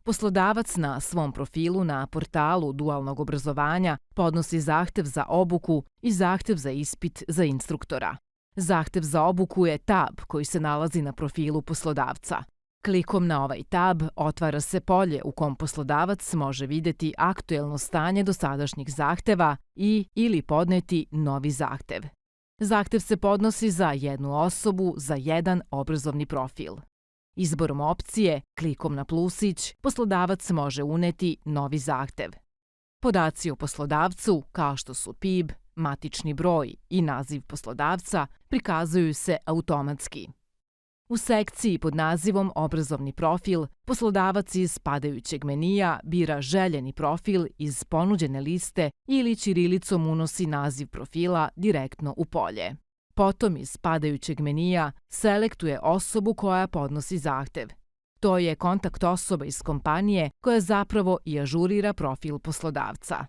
Poslodavac na svom profilu na portalu dualnog obrazovanja podnosi zahtev za obuku i zahtev za ispit za instruktora. Zahtev za obuku je tab koji se nalazi na profilu poslodavca. Klikom na ovaj tab otvara se polje u kom poslodavac može videti aktuelno stanje dosadašnjih zahteva ili podneti novi zahtev. Zahtev se podnosi za jednu osobu za jedan obrazovni profil. Izborom opcije, klikom na plusić, poslodavac može uneti novi zahtev. Podaci o poslodavcu, kao što su PIB, matični broj i naziv poslodavca, prikazuju se automatski. U sekciji pod nazivom Obrazovni profil, poslodavac iz padajućeg menija bira željeni profil iz ponuđene liste ili ćirilicom unosi naziv profila direktno u polje. Potom iz padajućeg menija selektuje osobu koja podnosi zahtev. To je kontakt osoba iz kompanije koja zapravo i ažurira profil poslodavca.